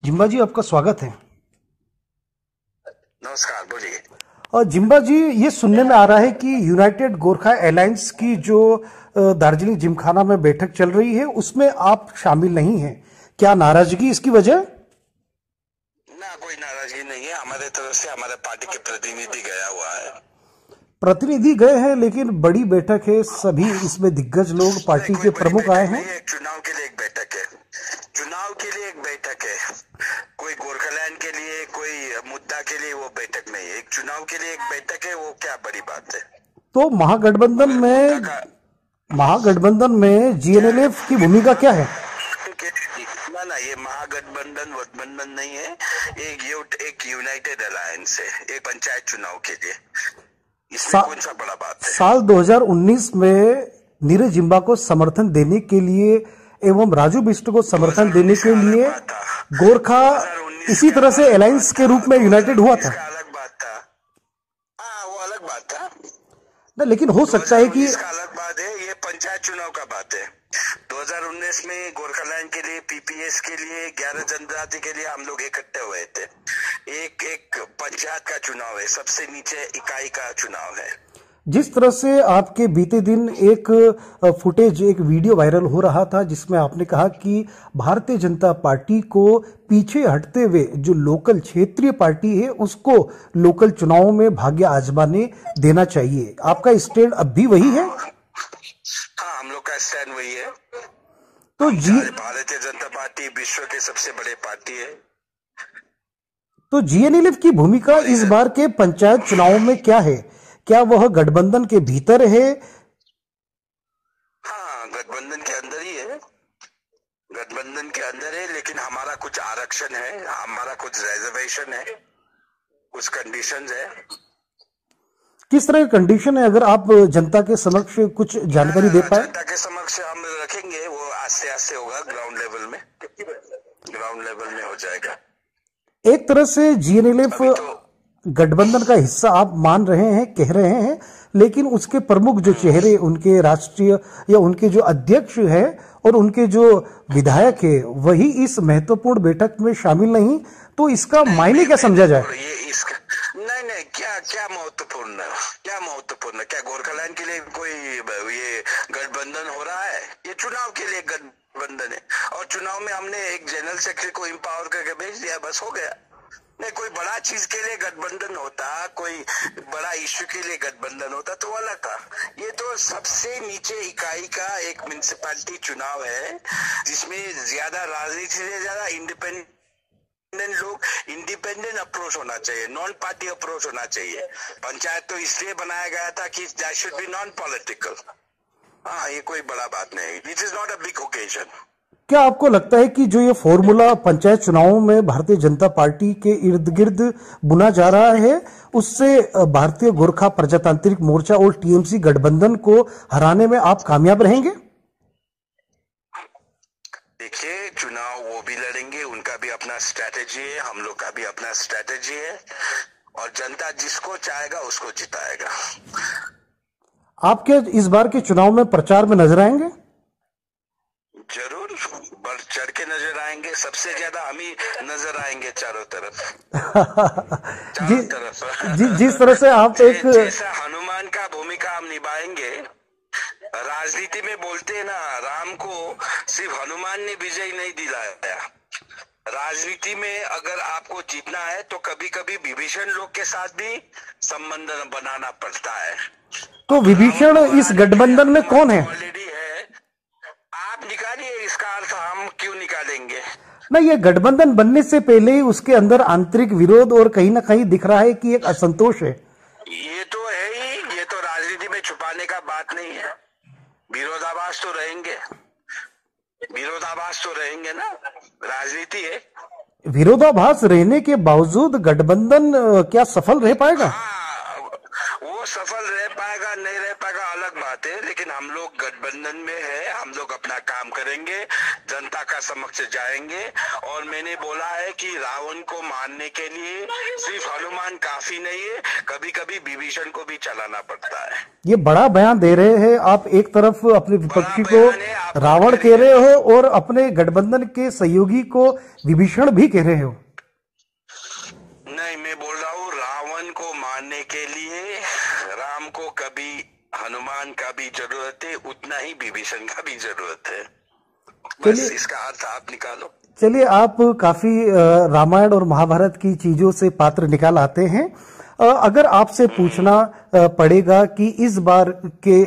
जिम्बा जी, आपका स्वागत है। नमस्कार, बोलिए। और जिम्बा जी, ये सुनने में आ रहा है कि यूनाइटेड गोरखा अलायंस की जो दार्जिलिंग जिमखाना में बैठक चल रही है उसमें आप शामिल नहीं हैं। क्या नाराजगी इसकी वजह? ना, कोई नाराजगी नहीं है। हमारे तरफ से हमारे पार्टी के प्रतिनिधि गया हुआ है। प्रतिनिधि गए हैं, लेकिन बड़ी बैठक है, सभी इसमें दिग्गज लोग पार्टी के प्रमुख आए हैं। चुनाव के लिए एक बैठक है। चुनाव के लिए एक बैठक है। कोई गोरखालैंड के लिए, कोई मुद्दा के लिए वो बैठक नहीं है। एक चुनाव के लिए एक बैठक है, वो क्या बड़ी बात है। तो महागठबंधन में जीएनएलएफ की भूमिका क्या है? ना, ये महागठबंधन नहीं है। एक यूनाइटेड अलायंस है, एक पंचायत चुनाव के लिए। इसमें कौन सा बड़ा बात है। साल 2019 में नीरज जिम्बा को समर्थन देने के लिए एवं राजू बिष्ट को समर्थन देने के लिए गोरखा इसी तरह से अलायंस के रूप में यूनाइटेड हुआ था। अलग बात था। हाँ, वो अलग बात था ना, लेकिन हो सकता है कि अलग बात है। ये पंचायत चुनाव का बात है। 2019 में गोरखालैंड के लिए, पीपीएस के लिए, 11 जनजाति के लिए हम लोग इकट्ठे हुए थे। एक पंचायत का चुनाव है, सबसे नीचे इकाई का चुनाव है। जिस तरह से आपके बीते दिन एक फुटेज, एक वीडियो वायरल हो रहा था जिसमें आपने कहा कि भारतीय जनता पार्टी को पीछे हटते हुए जो लोकल क्षेत्रीय पार्टी है उसको लोकल चुनावों में भाग्य आजमाने देना चाहिए, आपका स्टैंड अब भी वही है? हाँ, हम लोग का स्टैंड वही है। तो भारतीय जनता पार्टी विश्व के सबसे बड़े पार्टी है। तो जीएनएलएफ की भूमिका इस बार के पंचायत चुनावों में क्या है? क्या वह गठबंधन के भीतर है? हाँ, गठबंधन के अंदर ही है। गठबंधन के अंदर है, लेकिन हमारा कुछ आरक्षण है, हमारा कुछ रिजर्वेशन है, कुछ कंडीशंस है। किस तरह की कंडीशन है, अगर आप जनता के समक्ष कुछ जानकारी दे पाए? जनता के समक्ष हम रखेंगे, वो आस्ते आस्ते होगा। ग्राउंड लेवल में हो जाएगा। एक तरह से जीएनएलएफ गठबंधन का हिस्सा आप मान रहे हैं, कह रहे हैं, लेकिन उसके प्रमुख जो चेहरे, उनके राष्ट्रीय या उनके जो अध्यक्ष है और उनके जो विधायक है, वही इस महत्वपूर्ण बैठक में शामिल नहीं, तो इसका मायने क्या समझा जाए? नहीं, क्या महत्वपूर्ण, क्या गोरखालैंड के लिए कोई ये गठबंधन हो रहा है? ये चुनाव के लिए गठबंधन है, और चुनाव में हमने एक जनरल सेक्रेटरी को एम्पावर करके भेज दिया, बस हो गया। नहीं, कोई बड़ा चीज के लिए गठबंधन होता, कोई बड़ा इश्यू के लिए गठबंधन होता तो अलग था। ये तो सबसे नीचे इकाई का एक म्युनिसिपैलिटी चुनाव है, जिसमें ज्यादा राजनीति से ज्यादा इंडिपेंडेंट अप्रोच होना चाहिए, नॉन पार्टी अप्रोच होना चाहिए। पंचायत तो इसलिए बनाया गया था कि that should be non political. हाँ, ये कोई बड़ा बात नहीं। This is not a big occasion. क्या आपको लगता है कि जो ये फॉर्मूला पंचायत चुनावों में भारतीय जनता पार्टी के इर्द गिर्द बुना जा रहा है, उससे भारतीय गोरखा प्रजातांत्रिक मोर्चा और टीएमसी गठबंधन को हराने में आप कामयाब रहेंगे? देखिए, चुनाव वो भी लड़ेंगे, उनका भी अपना स्ट्रैटेजी है, हम लोग का भी अपना स्ट्रैटेजी है, और जनता जिसको चाहेगा उसको जिताएगा। आप क्या इस बार के चुनाव में प्रचार में नजर आएंगे? जरूर, बढ़ चढ़ के नजर आएंगे। सबसे ज्यादा हम ही नजर आएंगे चारों तरफ। जिस तरह से आप एक जैसा हनुमान का भूमिका हम निभाएंगे। राजनीति में बोलते हैं ना, राम को सिर्फ हनुमान ने विजय नहीं दिलाया। राजनीति में अगर आपको जीतना है तो कभी कभी विभीषण लोग के साथ भी संबंध बनाना पड़ता है। तो विभीषण इस गठबंधन में कौन है? ऑलरेडी है, आप निकालिए, इसका अर्थ हम क्यों निकालेंगे? ना, ये गठबंधन बनने से पहले ही उसके अंदर आंतरिक विरोध और कहीं ना कहीं दिख रहा है कि एक असंतोष है। ये तो है ही, ये तो राजनीति में छुपाने का बात नहीं है। विरोधाभास तो रहेंगे ना, राजनीति है। विरोधाभास रहने के बावजूद गठबंधन क्या सफल रह पाएगा? हाँ, वो सफल रह पाएगा नहीं रह पाएगा अलग बात है, लेकिन हम लोग गठबंधन में है, हम लोग अपना काम करेंगे, जनता का समक्ष जाएंगे। और मैंने बोला है कि रावण को मारने के लिए सिर्फ हनुमान काफी नहीं है, कभी कभी विभीषण को भी चलाना पड़ता है। ये बड़ा बयान दे रहे हैं आप, एक तरफ अपने विपक्षी को रावण कह रहे हो और अपने गठबंधन के सहयोगी को विभीषण भी कह रहे हो। नहीं, मैं बोल रहा हूँ रावण को मारने के लिए राम को कभी हनुमान का भी जरूरत है, उतना ही विभीषण का भी जरूरत है। बस इसका अर्थ आप निकालो। चलिए, आप काफी रामायण और महाभारत की चीजों से पात्र निकाल आते हैं। अगर आपसे पूछना पड़ेगा कि इस बार के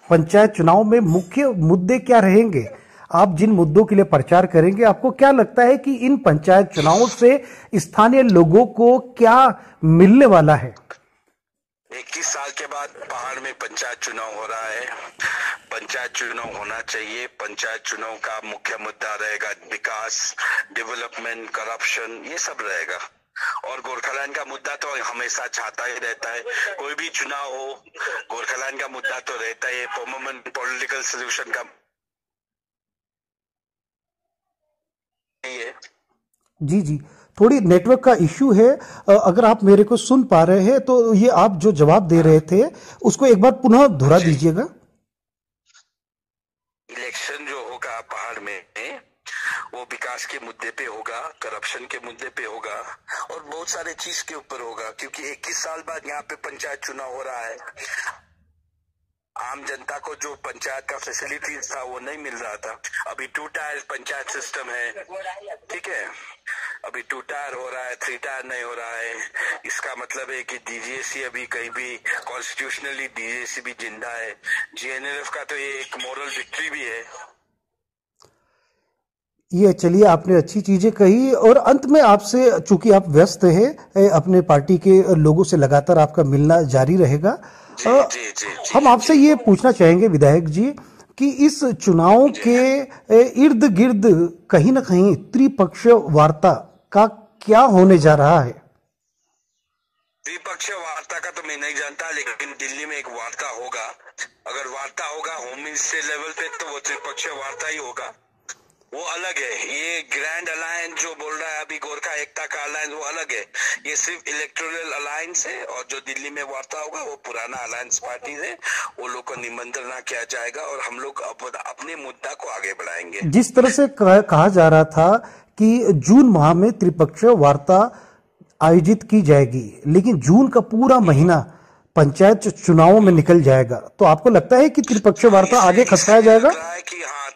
पंचायत चुनाव में मुख्य मुद्दे क्या रहेंगे, आप जिन मुद्दों के लिए प्रचार करेंगे, आपको क्या लगता है कि इन पंचायत चुनावों से स्थानीय लोगों को क्या मिलने वाला है? 21 साल के बाद पहाड़ में पंचायत चुनाव हो रहा है। पंचायत चुनाव होना चाहिए। पंचायत चुनाव का मुख्य मुद्दा रहेगा विकास, डेवलपमेंट, करप्शन, ये सब रहेगा। और गोरखालैंड का मुद्दा तो हमेशा चाहता ही रहता है, कोई भी चुनाव हो गोरखालैंड का मुद्दा तो रहता है। परमानेंट पॉलिटिकल सोल्यूशन का है। जी जी, थोड़ी नेटवर्क का इश्यू है। अगर आप मेरे को सुन पा रहे हैं तो ये आप जो जवाब दे रहे थे उसको एक बार पुनः दोहरा दीजिएगा। इलेक्शन जो होगा पहाड़ में वो विकास के मुद्दे पे होगा, करप्शन के मुद्दे पे होगा और बहुत सारे चीज के ऊपर होगा, क्योंकि 21 साल बाद यहाँ पे पंचायत चुनाव हो रहा है। आम जनता को जो पंचायत का फैसिलिटीज था वो नहीं मिल रहा था। अभी 2 टायर पंचायत सिस्टम है, ठीक है, अभी 2 टायर हो रहा है, 3 टायर नहीं हो रहा है। इसका मतलब है कि डीजीएसी अभी कहीं भी कॉन्स्टिट्यूशनली डीजीएसी भी जिंदा है। जीएनएलएफ का तो ये एक मोरल विक्ट्री भी है। ये चलिए, आपने अच्छी चीजें कही और अंत में आपसे, चूंकि आप व्यस्त हैं, अपने पार्टी के लोगों से लगातार आपका मिलना जारी रहेगा। जी, हम आपसे ये पूछना चाहेंगे विधायक जी कि इस चुनाव के इर्द गिर्द कहीं ना कहीं त्रिपक्षीय वार्ता का क्या होने जा रहा है? त्रिपक्षीय वार्ता का तो मैं नहीं जानता, लेकिन दिल्ली में एक वार्ता होगा। अगर वार्ता होगा होम मिनिस्ट्री लेवल पे तो वो त्रिपक्षीय वार्ता ही होगा, वो अलग है। ये ग्रैंड अलायंस जो बोल रहा है अभी गोरखा एकता का अलायंस, वो अलग है। ये सिर्फ इलेक्टोरल अलायंस है। और जो दिल्ली में वार्ता होगा वो पुराना अलायंस पार्टी है, वो लोग को निमंत्रण किया जाएगा और हम लोग अपने मुद्दा को आगे बढ़ाएंगे। जिस तरह से कहा जा रहा था कि जून माह में त्रिपक्षीय वार्ता आयोजित की जाएगी, लेकिन जून का पूरा महीना पंचायत चुनावों में निकल जाएगा, तो आपको लगता है कि त्रिपक्षीय वार्ता आगे खसकाया जाएगा? कि हाँ,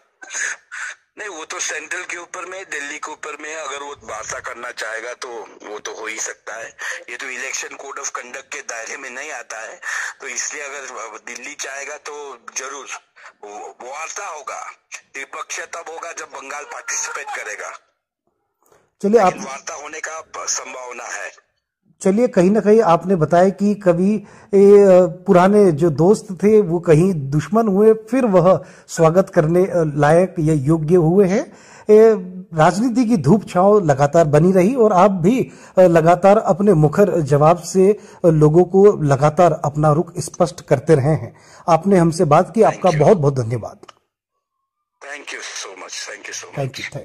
नहीं, वो तो सेंट्रल के ऊपर में, दिल्ली के ऊपर में, अगर वो वार्ता करना चाहेगा तो वो तो हो ही सकता है। ये तो इलेक्शन कोड ऑफ कंडक्ट के दायरे में नहीं आता है, तो इसलिए अगर दिल्ली चाहेगा तो जरूर वार्ता होगा। त्रिपक्षीय तब होगा जब बंगाल पार्टिसिपेट करेगा। चलिए, आप वार्ता होने का संभावना है। चलिए, कहीं ना कहीं आपने बताया कि कभी पुराने जो दोस्त थे वो कहीं दुश्मन हुए, फिर वह स्वागत करने लायक या योग्य हुए हैं। राजनीति की धूप छांव लगातार बनी रही और आप भी लगातार अपने मुखर जवाब से लोगों को लगातार अपना रुख स्पष्ट करते रहे हैं। आपने हमसे बात की, आपका बहुत बहुत धन्यवाद। Thank you so much. Thank you.